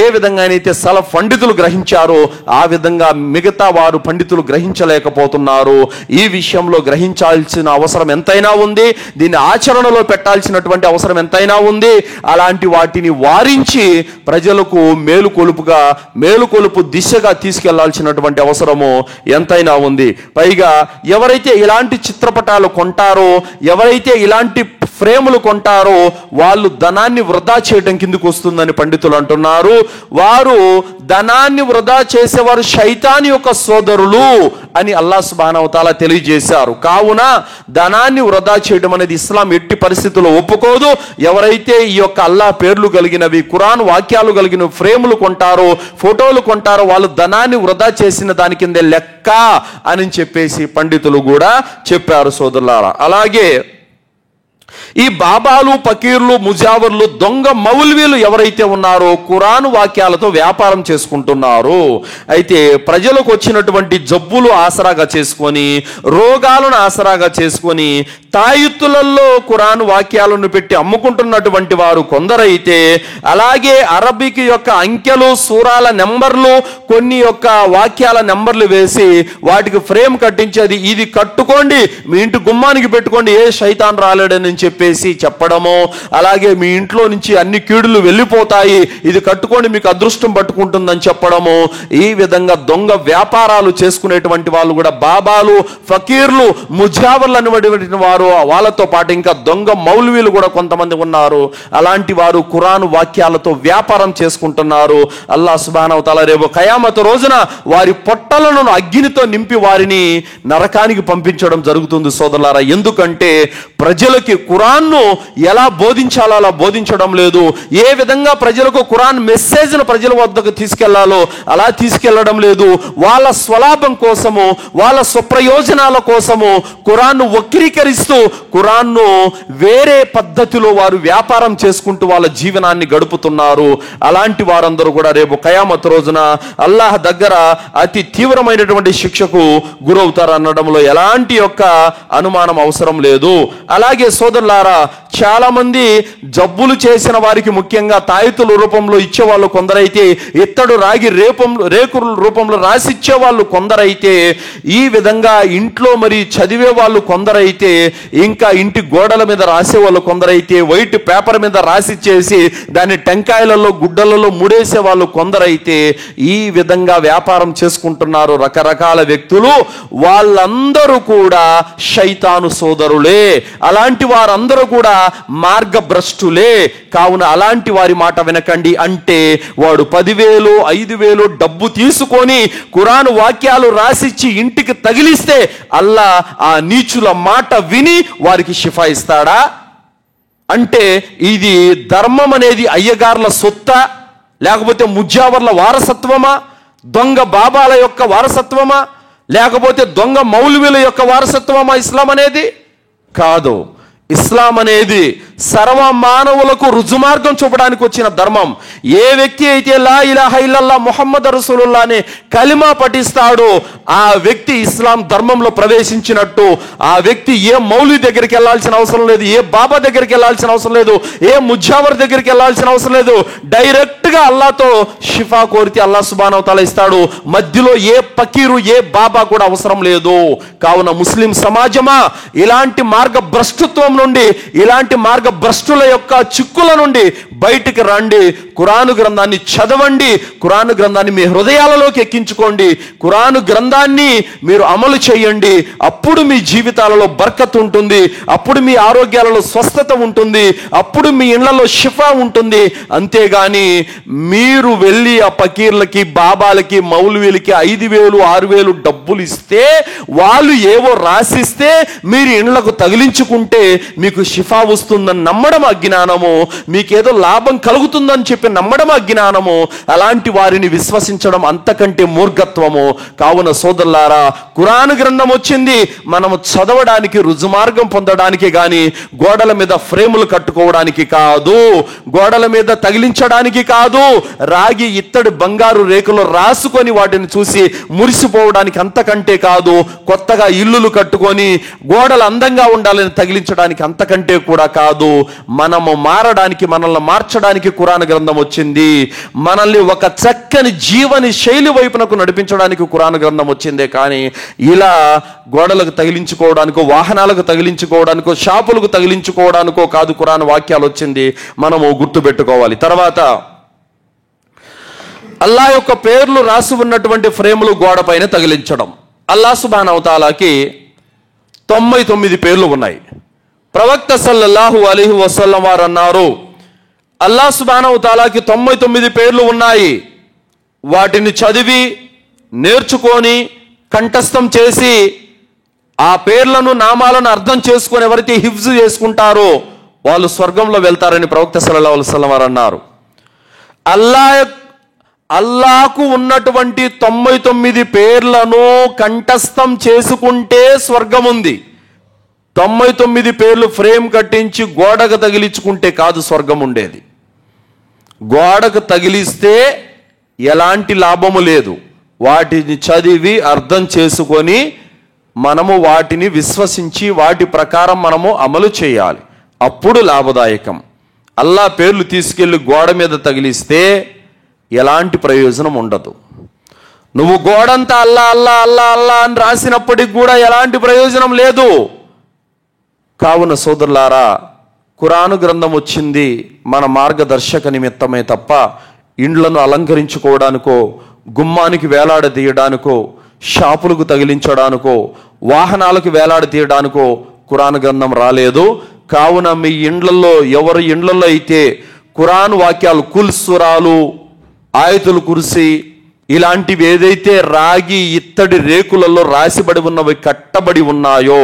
ఏ విధంగా అయితే సలఫ్ పండితులు గ్రహించారో ఆ విధంగా మిగతా వారు పండితులు గ్రహించలేకపోతున్నారు. ఈ విషయంలో గ్రహించాల్సిన అవసరం ఎంతైనా ఉంది. దీన్ని ఆచరణలో పెట్టాల్సినటువంటి అవసరం ఎంతైనా ఉంది. అలాంటి వాటిని వారించి ప్రజలకు మేలుకొలుపు దిశగా తీసుకెళ్లాల్సినటువంటి అవసరము ఎంతైనా ఉంది. పైగా ఎవరైతే ఇలాంటి చిత్రపటాలు కొంటారో, ఎవరైతే ఇలాంటి ఫ్రేములు కొంటారో వాళ్ళు ధనాన్ని వృధా చేయడం కిందకు వస్తుందని పండితులు అంటున్నారు. వారు ధనాన్ని వృధా చేసేవారు శైతాని యొక్క సోదరులు అని అల్లాహ్ సుబ్హానహు తఆలా తెలియజేశారు. కావున ధనాన్ని వృధా చేయడం అనేది ఇస్లాం ఎట్టి పరిస్థితుల్లో ఒప్పుకోదు. ఎవరైతే ఈ యొక్క అల్లాహ్ పేర్లు కలిగినవి, ఖురాన్ వాక్యాలు కలిగిన ఫ్రేములు కొంటారో, ఫోటోలు కొంటారో వాళ్ళు ధనాన్ని వృధా చేసిన దాని కిందే లెక్క అని చెప్పేసి పండితులు కూడా చెప్పారు సోదరులారా. అలాగే ఈ బాబాలు, ఫకీర్లు, ముజావర్లు, దొంగ మౌల్వీలు ఎవరైతే ఉన్నారో ఖురాన్ వాక్యాలతో వ్యాపారం చేసుకుంటున్నారు. అయితే ప్రజలకు వచ్చినటువంటి జబ్బులు ఆసరాగా చేసుకొని, రోగాలను ఆసరాగా చేసుకొని తాయిత్తులలో ఖురాన్ వాక్యాలను పెట్టి అమ్ముకుంటున్నటువంటి వారు కొందరైతే, అలాగే అరబిక్ యొక్క అంకెలు, సూరాల నెంబర్లు, కొన్ని యొక్క వాక్యాల నెంబర్లు వేసి వాటికి ఫ్రేమ్ కట్టించేది, ఇది కట్టుకోండి, మీ ఇంటి గుమ్మానికి పెట్టుకోండి, ఏ శైతాన్ రాలేడని చెప్పేసి చెప్పడము. అలాగే మీ ఇంట్లో నుంచి అన్ని కీడులు వెళ్ళిపోతాయి, ఇది కట్టుకోండి మీకు అదృష్టం పట్టుకుంటుందని చెప్పడము. ఈ విధంగా దొంగ వ్యాపారాలు చేసుకునేటువంటి వాళ్ళు కూడా బాబాలు, ఫకీర్లు, ముజావర్లు అనేటువంటి వారు, వాళ్ళతో పాటు ఇంకా దొంగ మౌల్వీలు కూడా కొంతమంది ఉన్నారు. అలాంటి వారు ఖురాన్ వాక్యాలతో వ్యాపారం చేసుకుంటున్నారు. అల్లాహ్ సుబ్హానహు తఆలా రేపు ఖయామత్ రోజున వారి పొట్టలను అగ్నితో నింపి వారిని నరకానికి పంపించడం జరుగుతుంది సోదరులారా. ఎందుకంటే ప్రజలకి ఖురాన్ ఖురాన్ను ఎలా బోధించాలో అలా బోధించడం లేదు. ఏ విధంగా ప్రజలకు ఖురాన్ మెసేజ్ను ప్రజల వద్దకు తీసుకెళ్లాలో అలా తీసుకెళ్లడం లేదు. వాళ్ళ స్వలాభం కోసము, వాళ్ళ స్వప్రయోజనాల కోసము ఖురాన్ను వక్రీకరిస్తూ ఖురాన్ను వేరే పద్ధతిలో వారు వ్యాపారం చేసుకుంటూ వాళ్ళ జీవనాన్ని గడుపుతున్నారు. అలాంటి వారందరూ కూడా రేపు ఖయామత్ రోజున అల్లాహ్ దగ్గర అతి తీవ్రమైనటువంటి శిక్షకు గురవుతారు అనడంలో ఎలాంటి యొక్క అనుమానం అవసరం లేదు. అలాగే సోదరులారా, చాలా మంది జబ్బులు చేసిన వారికి ముఖ్యంగా తాయితుల రూపంలో ఇచ్చేవాళ్ళు కొందరైతే, ఇత్తడు రాగి రేకుల రూపంలో రాసిచ్చే వాళ్ళు కొందరైతే, ఈ విధంగా ఇంట్లో మరి చదివే వాళ్ళు కొందరైతే, ఇంకా ఇంటి గోడల మీద రాసే వాళ్ళు కొందరైతే, వైట్ పేపర్ మీద రాసిచ్చేసి దాన్ని టెంకాయలలో గుడ్డలలో ముడేసే వాళ్ళు కొందరైతే, ఈ విధంగా వ్యాపారం చేసుకుంటున్నారు రకరకాల వ్యక్తులు. వాళ్ళందరూ కూడా శైతాను సోదరులే. అలాంటి వారందరూ కూడా మార్గభ్రష్టులే. కావున అలాంటి వారి మాట వినకండి. అంటే వాడు 10,000 5,000 డబ్బు తీసుకొని ఖురాను వాక్యాలు రాసిచ్చి ఇంటికి తగిలిస్తే అల్లా ఆ నీచుల మాట విని వారికి షిఫా ఇస్తాడా? అంటే ఇది ధర్మం అనేది అయ్యగార్ల సొత్తా, లేకపోతే ముజ్జావర్ల వారసత్వమా, దొంగ బాబాల యొక్క వారసత్వమా, లేకపోతే దొంగ మౌలవీల యొక్క వారసత్వమా ఇస్లాం అనేది? కాదు. ఇస్లాం అనేది సర్వ మానవులకు రుజుమార్గం చూపడానికి వచ్చిన ధర్మం. ఏ వ్యక్తి అయితే లా ఇలాహ ఇల్లల్లా ముహమ్మద్ రసూలుల్లాహ్ అనే కలిమా పఠిస్తాడో ఆ వ్యక్తి ఇస్లాం ధర్మంలో ప్రవేశించినట్టు. ఆ వ్యక్తి ఏ మౌలి దగ్గరికి వెళ్ళాల్సిన అవసరం లేదు, ఏ బాబా దగ్గరికి వెళ్ళాల్సిన అవసరం లేదు, ఏ ముజ్జావర్ దగ్గరికి వెళ్ళాల్సిన అవసరం లేదు. డైరెక్ట్గా అల్లాతో షిఫా కోరితే అల్లా సుబ్హానహు వ తఆలా ఇస్తాడు. మధ్యలో ఏ ఫకీరు ఏ బాబా కూడా అవసరం లేదు. కావున ముస్లిం సమాజమా, ఇలాంటి మార్గ భ్రష్టత్వం నుండి, ఇలాంటి మార్గ భ్రష్టుల యొక్క చిక్కుల నుండి బయటికి రండి. ఖురాను గ్రంథాన్ని చదవండి, ఖురాను గ్రంథాన్ని మీ హృదయాలలోకి ఎక్కించుకోండి, ఖురాను గ్రంథాన్ని మీరు అమలు చేయండి. అప్పుడు మీ జీవితాలలో బర్కత్ ఉంటుంది, అప్పుడు మీ ఆరోగ్యాలలో స్వస్థత ఉంటుంది, అప్పుడు మీ ఇళ్లలో షిఫా ఉంటుంది. అంతేగాని మీరు వెళ్ళి ఆ ఫకీర్లకి బాబాలకి మౌలవీలకి 5,000 6,000 డబ్బులు ఇస్తే, వాళ్ళు ఏవో రాసిస్తే మీరు ఇళ్లకు తగిలించుకుంటే మీకు షిఫా వస్తుందని నమ్మడం అజ్ఞానము, మీకేదో లాభం కలుగుతుందని చెప్పి నమ్మడం అజ్ఞానము. అలాంటి వారిని విశ్వసించడం అంతకంటే మూర్ఖత్వము. కావున సోదరులారా, ఖురాన్ గ్రంథం వచ్చింది మనము చదవడానికి, రుజుమార్గం పొందడానికి గాని గోడల మీద ఫ్రేములు కట్టుకోవడానికి కాదు, గోడల మీద తగిలించడానికి కాదు, రాగి ఇత్తడి బంగారు రేకులు రాసుకొని వాటిని చూసి మురిసిపోవడానికి అంతకంటే కాదు, కొత్తగా ఇల్లులు కట్టుకొని గోడలు అందంగా ఉండాలని తగిలించడానికి అంతకంటే కూడా కాదు. మనము మారడానికి, మనల్ని మార్చడానికి ఖురాన్ గ్రంథం వచ్చింది. మనల్ని ఒక చక్కని జీవని శైలి వైపునకు నడిపించడానికి ఖురాన్ గ్రంథం వచ్చిందే కానీ ఇలా గోడలకు తగిలించుకోవడానికో, వాహనాలకు తగిలించుకోవడానికో, షాపులకు తగిలించుకోవడానికో కాదు ఖురాన్ వాక్యాలు వచ్చింది. మనము గుర్తుపెట్టుకోవాలి. తర్వాత అల్లా యొక్క పేర్లు రాసి ఉన్నటువంటి ఫ్రేములు గోడ పైన తగిలించడం. అల్లా సుబ్హానహు వ తఆలాకి 99 పేర్లు ఉన్నాయి. ప్రవక్త సల్లల్లాహు అలైహి వసల్లం వారు అన్నారు, అల్లా సుబ్హానహు వ తఆలాకి 99 పేర్లు ఉన్నాయి. వాటిని చదివి నేర్చుకొని కంఠస్థం చేసి ఆ పేర్లను నామాలను అర్థం చేసుకొని ఎవరైతే హిఫ్జ్ చేసుకుంటారో వాళ్ళు స్వర్గంలో వెళ్తారని ప్రవక్త సల్లల్లాహు అలైహి వసల్లం వారు అన్నారు. అల్లాహకు ఉన్నటువంటి 99 పేర్లను కంఠస్థం చేసుకుంటే స్వర్గం ఉంది. 99 పేర్లు ఫ్రేమ్ కట్టించి గోడకు తగిలించుకుంటే కాదు స్వర్గం ఉండేది. గోడకు తగిలిస్తే ఎలాంటి లాభము లేదు. వాటిని చదివి అర్థం చేసుకొని మనము వాటిని విశ్వసించి వాటి ప్రకారం మనము అమలు చేయాలి. అప్పుడు లాభదాయకం. అల్లా పేర్లు తీసుకెళ్ళి గోడ మీద తగిలిస్తే ఎలాంటి ప్రయోజనం ఉండదు. నువ్వు గోడంతా అల్లా అల్లా అల్లా అల్లా అని రాసినప్పటికి కూడా ఎలాంటి ప్రయోజనం లేదు. కావున సోదరులారా, ఖురాను గ్రంథం వచ్చింది మన మార్గదర్శక నిమిత్తమే తప్ప ఇండ్లను అలంకరించుకోవడానికో, గుమ్మానికి వేలాడదీయడానికో, షాపులకు తగిలించడానికో, వాహనాలకు వేలాడదీయడానికో ఖురాను గ్రంథం రాలేదు. కావున మీ ఇండ్లలో, ఎవరి ఇండ్లలో అయితే ఖురాను వాక్యాలు, కుల్ సూరాలు, ఆయతుల్ కుర్సీ ఇలాంటివి ఏదైతే రాగి ఇత్తడి రేకులలో రాసిబడి ఉన్నవి కట్టబడి ఉన్నాయో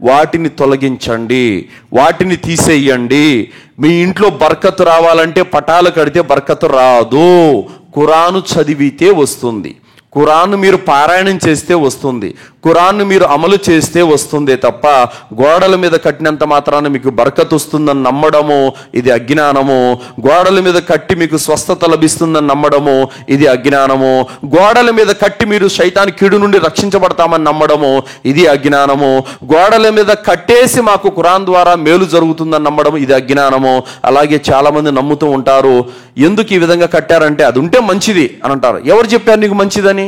వాటిని తొలగించండి, వాటిని తీసేయండి. మీ ఇంట్లో బర్కతు రావాలంటే పటాలు కడితే బర్కతు రాదు, ఖురాను చదివితే వస్తుంది. ఖురాన్ను మీరు పారాయణం చేస్తే వస్తుంది, ఖురాన్ను మీరు అమలు చేస్తే వస్తుందే తప్ప గోడల మీద కట్టినంత మాత్రాన మీకు బర్కత్ వస్తుందని నమ్మడము ఇది అజ్ఞానము. గోడల మీద కట్టి మీకు స్వస్థత లభిస్తుందని నమ్మడము ఇది అజ్ఞానము. గోడల మీద కట్టి మీరు శైతాన్ కీడు నుండి రక్షించబడతామని నమ్మడము ఇది అజ్ఞానము. గోడల మీద కట్టేసి మాకు ఖురాన్ ద్వారా మేలు జరుగుతుందని నమ్మడం ఇది అజ్ఞానము. అలాగే చాలామంది నమ్ముతూ ఉంటారు, ఎందుకు ఈ విధంగా కట్టారంటే అది ఉంటే మంచిది అని అంటారు. ఎవరు చెప్పారు నీకు మంచిదని?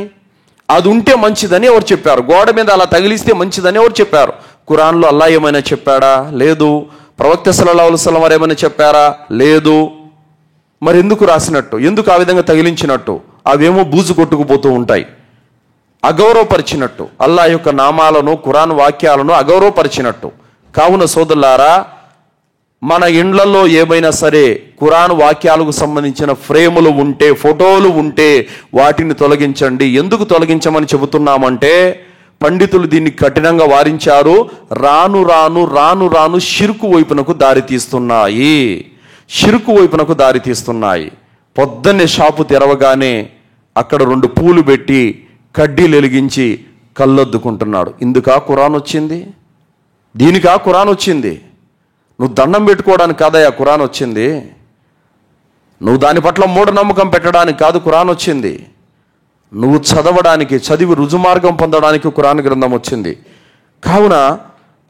అది ఉంటే మంచిదని ఎవరు చెప్పారు? గోడ మీద అలా తగిలిస్తే మంచిదని ఎవరు చెప్పారు? ఖురాన్లో అల్లా ఏమైనా చెప్పాడా? లేదు. ప్రవక్త సల్లల్లాహు అలైహి వసల్లం వారు ఏమైనా చెప్పారా? లేదు. మరి ఎందుకు రాసినట్టు, ఎందుకు ఆ విధంగా తగిలించినట్టు? అవేమో బూజు కొట్టుకుపోతూ ఉంటాయి, అగౌరవపరిచినట్టు, అల్లా యొక్క నామాలను ఖురాన్ వాక్యాలను అగౌరవపరిచినట్టు. కావున సోదరులారా, మన ఇండ్లలో ఏమైనా సరే ఖురాన్ వాక్యాలకు సంబంధించిన ఫ్రేములు ఉంటే, ఫోటోలు ఉంటే వాటిని తొలగించండి. ఎందుకు తొలగించమని చెబుతున్నామంటే పండితులు దీన్ని కఠినంగా వారించారు. రాను రాను రాను రాను షిర్కు వైపునకు దారితీస్తున్నాయి, షిర్కు వైపునకు దారితీస్తున్నాయి. పొద్దున్నే షాపు తెరవగానే అక్కడ 2 పూలు పెట్టి కడ్డీలు వెలిగించి కళ్ళొద్దుకుంటున్నాడు. ఇందుకా ఖురాన్ వచ్చింది? దీనికా ఖురాన్ వచ్చింది? నువ్వు దండం పెట్టుకోవడానికి కాదయా ఖురాన్ వచ్చింది, నువ్వు దాని పట్ల మూఢనమ్మకం పెట్టడానికి కాదు ఖురాన్ వచ్చింది. నువ్వు చదవడానికి, చదివి రుజుమార్గం పొందడానికి ఖురాన్ గ్రంథం వచ్చింది. కావున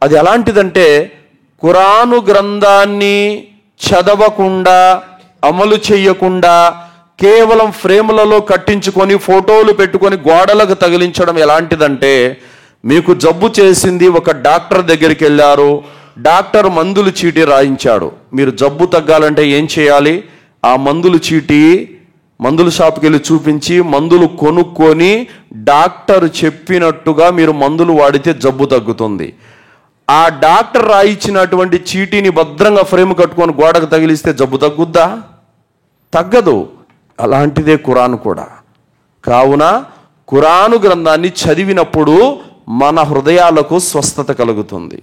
అది ఎలాంటిదంటే, ఖురాను గ్రంథాన్ని చదవకుండా, అమలు చెయ్యకుండా, కేవలం ఫ్రేములలో కట్టించుకొని ఫోటోలు పెట్టుకొని గోడలకు తగిలించడం ఎలాంటిదంటే, మీకు జబ్బు చేసింది, ఒక డాక్టర్ దగ్గరికి వెళ్ళారు, డాక్టర్ మందులు చీటీ రాయించాడు. మీరు జబ్బు తగ్గాలంటే ఏం చేయాలి? ఆ మందులు చీటీ మందుల షాప్కి వెళ్ళి చూపించి మందులు కొనుక్కొని డాక్టర్ చెప్పినట్టుగా మీరు మందులు వాడితే జబ్బు తగ్గుతుంది. ఆ డాక్టర్ రాయించినటువంటి చీటీని భద్రంగా ఫ్రేమ్ కట్టుకొని గోడకు తగిలిస్తే జబ్బు తగ్గుద్దా? తగ్గదు. అలాంటిదే ఖురాన్ కూడా. కావున ఖురాను గ్రంథాన్ని చదివినప్పుడు మన హృదయాలకు స్వస్థత కలుగుతుంది.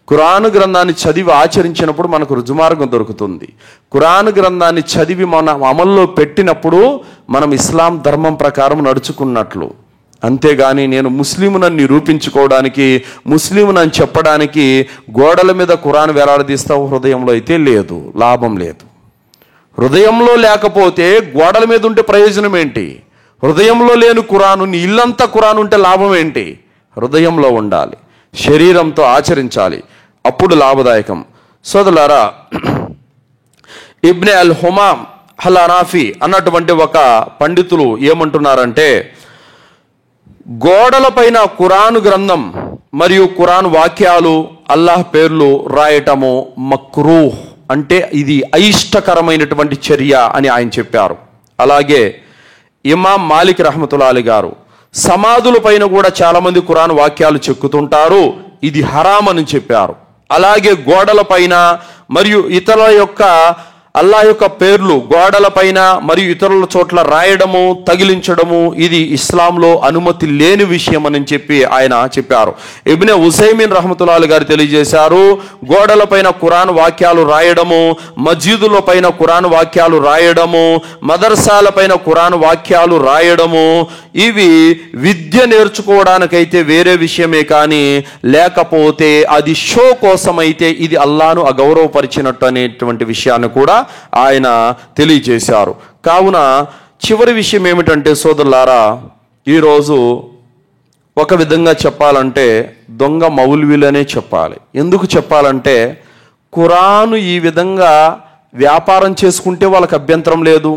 ఖురాను గ్రంథాన్ని చదివి ఆచరించినప్పుడు మనకు రుజుమార్గం దొరుకుతుంది. ఖురాను గ్రంథాన్ని చదివి మనం అమల్లో పెట్టినప్పుడు మనం ఇస్లాం ధర్మం ప్రకారం నడుచుకున్నట్లు. అంతేగాని నేను ముస్లిమునని నిరూపించుకోవడానికి, ముస్లిమునని చెప్పడానికి గోడల మీద ఖురాన్ వేలాడదీస్తావు, హృదయంలో అయితే లేదు, లాభం లేదు. హృదయంలో లేకపోతే గోడల మీద ఉంటే ప్రయోజనం ఏంటి? హృదయంలో లేని ఖురాను, నీ ఇల్లంతా ఖురాన్ ఉంటే లాభం ఏంటి? హృదయంలో ఉండాలి, శరీరంతో ఆచరించాలి, అప్పుడు లాభదాయకం. సోదరులారా, ఇబ్నే అల్ హుమామ్ అల్ హనాఫీ అన్నటువంటి ఒక పండితులు ఏమంటున్నారంటే, గోడలపైన ఖురాను గ్రంథం మరియు ఖురాన్ వాక్యాలు, అల్లాహ్ పేర్లు రాయటము మక్రూహ్, అంటే ఇది అయిష్టకరమైనటువంటి చర్య అని ఆయన చెప్పారు. అలాగే ఇమాం మాలిక్ రహమతుల్లాహి అలైహి గారు సమాధుల పైన కూడా చాలామంది ఖురాన్ వాక్యాలు చెక్కుతుంటారు, ఇది హరాం అని చెప్పారు. అలాగే గోడల పైన మరియు ఇతరుల యొక్క అల్లాహ్ యొక్క పేర్లు గోడల పైన మరియు ఇతరుల చోట్ల రాయడము, తగిలించడము ఇది ఇస్లాంలో అనుమతి లేని విషయం అని చెప్పి ఆయన చెప్పారు. ఇబ్నే ఉసైమిన్ రహమతుల్లాహి అలైహి గారు తెలియజేశారు, గోడల పైన ఖురాన్ వాక్యాలు రాయడము, మస్జిదుల పైన ఖురాన్ వాక్యాలు రాయడము, మదర్సాల పైన ఖురాన్ వాక్యాలు రాయడము ఇవి విద్య నేర్చుకోవడానికైతే వేరే విషయమే, కానీ లేకపోతే అది షో కోసమైతే ఇది అల్లాహ్ను అగౌరవపరిచినట్టు అనేటువంటి విషయాన్ని కూడా ఆయన తెలియజేశారు. కావున చివరి విషయం ఏమిటంటే సోదరులారా, ఈరోజు ఒక విధంగా చెప్పాలంటే దొంగ మౌల్వీలనే చెప్పాలి. ఎందుకు చెప్పాలంటే, ఖురాను ఈ విధంగా వ్యాపారం చేసుకుంటే వాళ్ళకి అభ్యంతరం లేదు,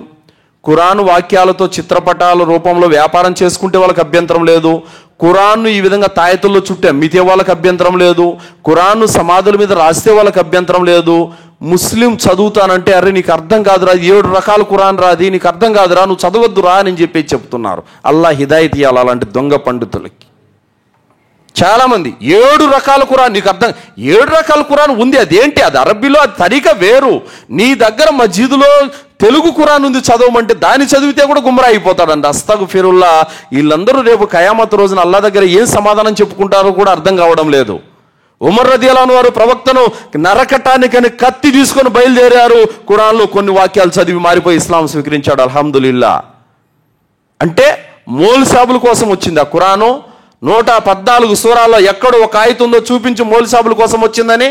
ఖురాను వాక్యాలతో చిత్రపటాల రూపంలో వ్యాపారం చేసుకుంటే వాళ్ళకి అభ్యంతరం లేదు, ఖురాన్ను ఈ విధంగా తాయతుల్లో చుట్టి అమ్మితే వాళ్ళకి అభ్యంతరం లేదు, ఖురాన్ను సమాధుల మీద రాస్తే వాళ్ళకి అభ్యంతరం లేదు. ముస్లిం చదువుతానంటే అరే నీకు అర్థం కాదురా, 7 రకాల ఖురాన్ రాది, నీకు అర్థం కాదురా, నువ్వు చదవద్దురా అని చెప్పి చెప్తున్నారు. అల్లాహ్ హిదాయత్ ఇయ్యాలి అలాంటి దొంగ పండితులకి. చాలామంది 7 రకాల ఖురాన్, నీకు అర్థం 7 రకాల ఖురాన్ ఉంది, అదేంటి? అది అరబ్బీలో, అది తరీకా వేరు. నీ దగ్గర మస్జిదులో తెలుగు ఖురాన్ ఉంది చదవమంటే దాన్ని చదివితే కూడా గుమ్రా అయిపోతాడండి. అస్తగ్ఫిరుల్లా. వీళ్ళందరూ రేపు ఖయామత్ రోజున అల్లాహ్ దగ్గర ఏం సమాధానం చెప్పుకుంటారో కూడా అర్థం కావడం లేదు. ఉమర్ రదియల్లాహు అన్హు వారు ప్రవక్తను నరకటానికని కత్తి తీసుకొని బయలుదేరారు. ఖురాన్లో కొన్ని వాక్యాలు చదివి మారిపోయి ఇస్లాం స్వీకరించాడు. అల్హమ్దులిల్లా. అంటే మౌల్ సాబుల కోసం వచ్చింది ఆ ఖురాను. 114 సూరాల్లో ఎక్కడో ఒక ఆయత ఉందో చూపించి మౌల్ సాబుల కోసం వచ్చిందని.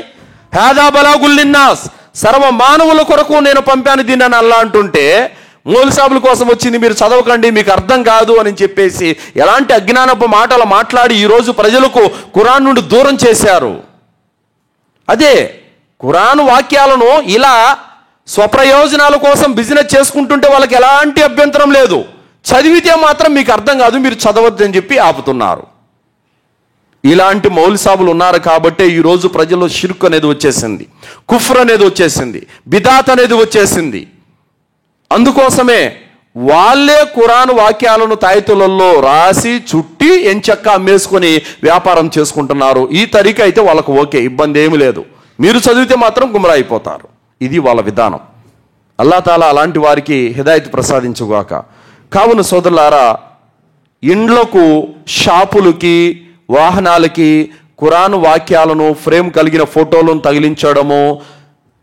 హాదా బలాగుల్ లిన్నాస్, సర్వ మానవుల కొరకు నేను పంపాను దీన్ని అని అల్లా అంటుంటే, మౌల్ సాబుల కోసం వచ్చింది మీరు చదవకండి, మీకు అర్థం కాదు అని చెప్పేసి ఎలాంటి అజ్ఞానపు మాటలు మాట్లాడి ఈరోజు ప్రజలకు ఖురాన్ నుండి దూరం చేశారు. అదే ఖురాన్ వాక్యాలను ఇలా స్వప్రయోజనాల కోసం బిజినెస్ చేసుకుంటుంటే వాళ్ళకి ఎలాంటి అభ్యంతరం లేదు. చదివితే మాత్రం మీకు అర్థం కాదు, మీరు చదవద్దని చెప్పి ఆపుతున్నారు. ఇలాంటి మౌలి సాబులు ఉన్నారు కాబట్టే ఈరోజు ప్రజల్లో షిర్క్ అనేది వచ్చేసింది, కుఫ్ర్ అనేది వచ్చేసింది, బిదాత్ అనేది వచ్చేసింది. అందుకోసమే వాళ్ళే ఖురాన్ వాక్యాలను తాయితులలో రాసి చుట్టి ఎంచక్క అమ్మేసుకొని వ్యాపారం చేసుకుంటున్నారు. ఈ తరీకా అయితే వాళ్ళకు ఓకే, ఇబ్బంది ఏమీ లేదు. మీరు చదివితే మాత్రం గుమ్రా అయిపోతారు. ఇది వాళ్ళ విధానం. అల్లా తాలా అలాంటి వారికి హిదాయత్ ప్రసాదించుగాక. కావున సోదరులారా, ఇండ్లకు, షాపులకి, వాహనాలకి ఖురాన్ వాక్యాలను ఫ్రేమ్ కలిగిన ఫోటోలను తగిలించడము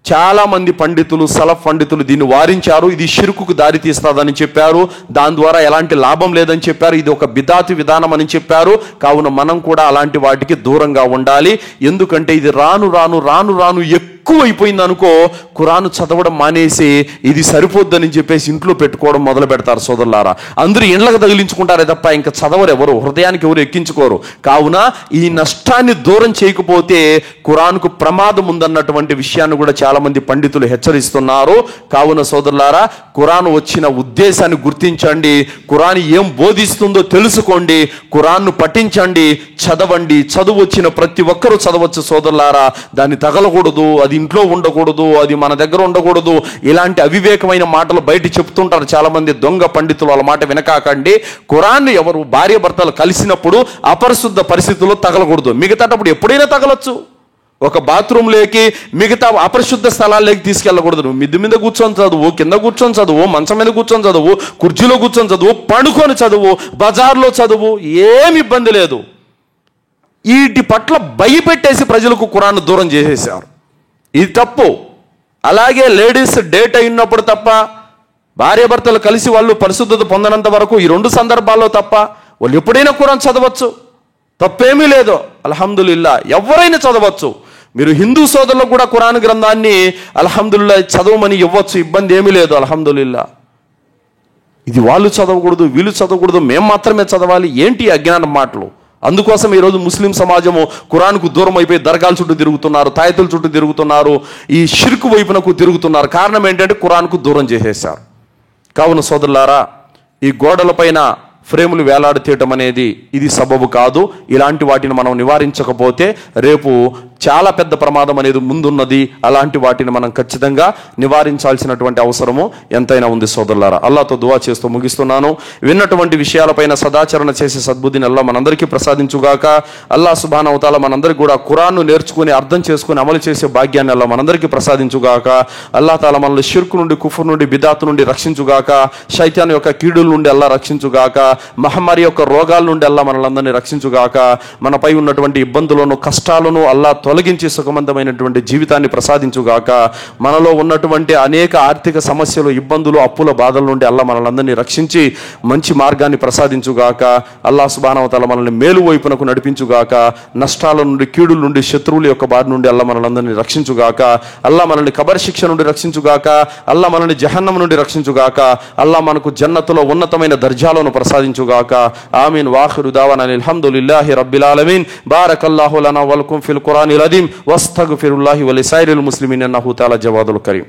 చాలామంది పండితులు, సలఫ్ పండితులు దీన్ని వారించారు. ఇది షిర్కుకు దారి తీస్తుందని చెప్పారు. దాని ద్వారా ఎలాంటి లాభం లేదని చెప్పారు. ఇది ఒక బిదాతి విధానం అని చెప్పారు. కావున మనం కూడా అలాంటి వాటికి దూరంగా ఉండాలి. ఎందుకంటే ఇది రాను రాను రాను రాను ఎక్కువ అయిపోయింది అనుకో, ఖురాను చదవడం మానేసి ఇది సరిపోద్దని చెప్పేసి ఇంట్లో పెట్టుకోవడం మొదలు పెడతారు. సోదరులారా, అందరూ ఇండ్లకు తగిలించుకుంటారే తప్ప ఇంకా చదవరు, ఎవరు హృదయానికి ఎవరు ఎక్కించుకోరు. కావున ఈ నష్టాన్ని దూరం చేయకపోతే ఖురాన్కు ప్రమాదం ఉందన్నటువంటి విషయాన్ని కూడా చాలా మంది పండితులు హెచ్చరిస్తున్నారు. కావున సోదరులారా, ఖురాన్ వచ్చిన ఉద్దేశాన్ని గుర్తించండి, ఖురాన్ ఏం బోధిస్తుందో తెలుసుకోండి, ఖురాన్ను పఠించండి, చదవండి. చదువు వచ్చిన ప్రతి ఒక్కరూ చదవచ్చు సోదరులారా. దాన్ని తగలకూడదు, అది ఇంట్లో ఉండకూడదు, అది మన దగ్గర ఉండకూడదు. ఇలాంటి అవివేకమైన మాటలు బయట చెప్తుంటారు చాలా మంది దొంగ పండితులు. వాళ్ళ మాట వినకాకండి. ఖురాన్ ఎవరు భార్య భర్తలు కలిసినప్పుడు అపరిశుద్ధ పరిస్థితుల్లో తగలకూడదు. మిగతాటప్పుడు ఎప్పుడైనా తగలొచ్చు. ఒక బాత్రూంలోకి, మిగతా అపరిశుద్ధ స్థలాల్లోకి తీసుకెళ్ళకూడదు. నువ్వు మిద్ది మీద కూర్చొని చదువు, కింద కూర్చొని చదువు, మంచం మీద కూర్చొని చదువు, కుర్చీలో కూర్చొని చదువు, పండుకొని చదువు, బజార్లో చదువు, ఏమి ఇబ్బంది లేదు. వీటి పట్ల భయపెట్టేసి ప్రజలకు ఖురాన్ దూరం చేసేసారు. ఇది తప్పు. అలాగే లేడీస్ డేట్ అయినప్పుడు తప్ప, భార్యాభర్తలు కలిసి వాళ్ళు పరిశుద్ధత పొందనంత వరకు, ఈ 2 సందర్భాల్లో తప్ప వాళ్ళు ఎప్పుడైనా ఖురాన్ చదవచ్చు, తప్పేమీ లేదు. అల్హమ్దులిల్లా, ఎవరైనా చదవచ్చు. మీరు హిందూ సోదరులకు కూడా ఖురాన్ గ్రంథాన్ని అల్హమ్దులిల్లా చదవమని ఇవ్వచ్చు, ఇబ్బంది ఏమీ లేదు. అల్హమ్దులిల్లా. ఇది వాళ్ళు చదవకూడదు, వీళ్ళు చదవకూడదు, మేము మాత్రమే చదవాలి, ఏంటి అజ్ఞానం మాటలు? అందుకోసం ఈరోజు ముస్లిం సమాజము ఖురాన్కు దూరం అయిపోయి దర్గాల చుట్టూ తిరుగుతున్నారు, తాయతుల చుట్టూ తిరుగుతున్నారు, ఈ షిర్కు వైపునకు తిరుగుతున్నారు. కారణం ఏంటంటే ఖురాన్కు దూరం చేసేశారు. కావున సోదరులారా, ఈ గోడలపైన ఫ్రేములు వేలాడితేయటం అనేది ఇది సబబు కాదు. ఇలాంటి వాటిని మనం నివారించకపోతే రేపు చాలా పెద్ద ప్రమాదం అనేది ముందున్నది. అలాంటి వాటిని మనం ఖచ్చితంగా నివారించాల్సినటువంటి అవసరము ఎంతైనా ఉంది సోదరులారా. అల్లాహ్తో దువా చేస్తూ ముగిస్తున్నాను. విన్నటువంటి విషయాలపైన సదాచరణ చేసే సద్బుద్ధిని అల్లాహ్ మనందరికీ ప్రసాదించుగాక. అల్లాహ్ సుబ్హానహు వ తఆలా మనందరికీ కూడా ఖురాన్ను నేర్చుకుని అర్థం చేసుకుని అమలు చేసే భాగ్యాన్ని అల్లాహ్ మనందరికీ ప్రసాదించుగాక. అల్లాహ్ తాలా మనల్ని షిర్కు నుండి, కుఫర్ నుండి, బిదాత్ నుండి రక్షించుగాక. శైతాన్ యొక్క కీడుల నుండి అల్లాహ్ రక్షించుగాక. మహమ్మారి యొక్క రోగాల నుండి అల్లాహ్ మనల్ని రక్షించుగాక. మనపై ఉన్నటువంటి ఇబ్బందులను, కష్టాలను అల్లాహ్ తొలగించి సుఖవంతమైనటువంటి జీవితాన్ని ప్రసాదించుగాక. మనలో ఉన్నటువంటి అనేక ఆర్థిక సమస్యలు, ఇబ్బందులు, అప్పుల బాధల నుండి అల్లాహ్ మనల్ని రక్షించి మంచి మార్గాన్ని ప్రసాదించుగాక. అల్లాహ్ సుబ్హానహు వ తఆలా మనల్ని మేలు వైపునకు నడిపించుగాక. నష్టాల నుండి, కీడుల నుండి, శత్రువుల యొక్క బారి నుండి అల్లాహ్ మనల్ని రక్షించుగాక. అల్లాహ్ మనల్ని కబర్ శిక్ష నుండి రక్షించుగాక. అల్లాహ్ మనల్ని జహన్నం నుండి రక్షించుగాక. అల్లాహ్ మనకు జన్నతులో ఉన్నతమైన దర్జాలను ప్రసాదించుగాక. ఆమీన్. వాఖిరు దావానా అల్హమ్దులిల్లాహి రబ్బిల్ ఆలమీన్. బారకల్లాహు లనా వలకుం ఫిల్ ఖురానిల్ అదీమ్ వస్తగ్ఫిరుల్లాహి వలిసైరిల్ ముస్లిమీన్ ఇన్నహు తఆలా జవాదుల్ కరీం.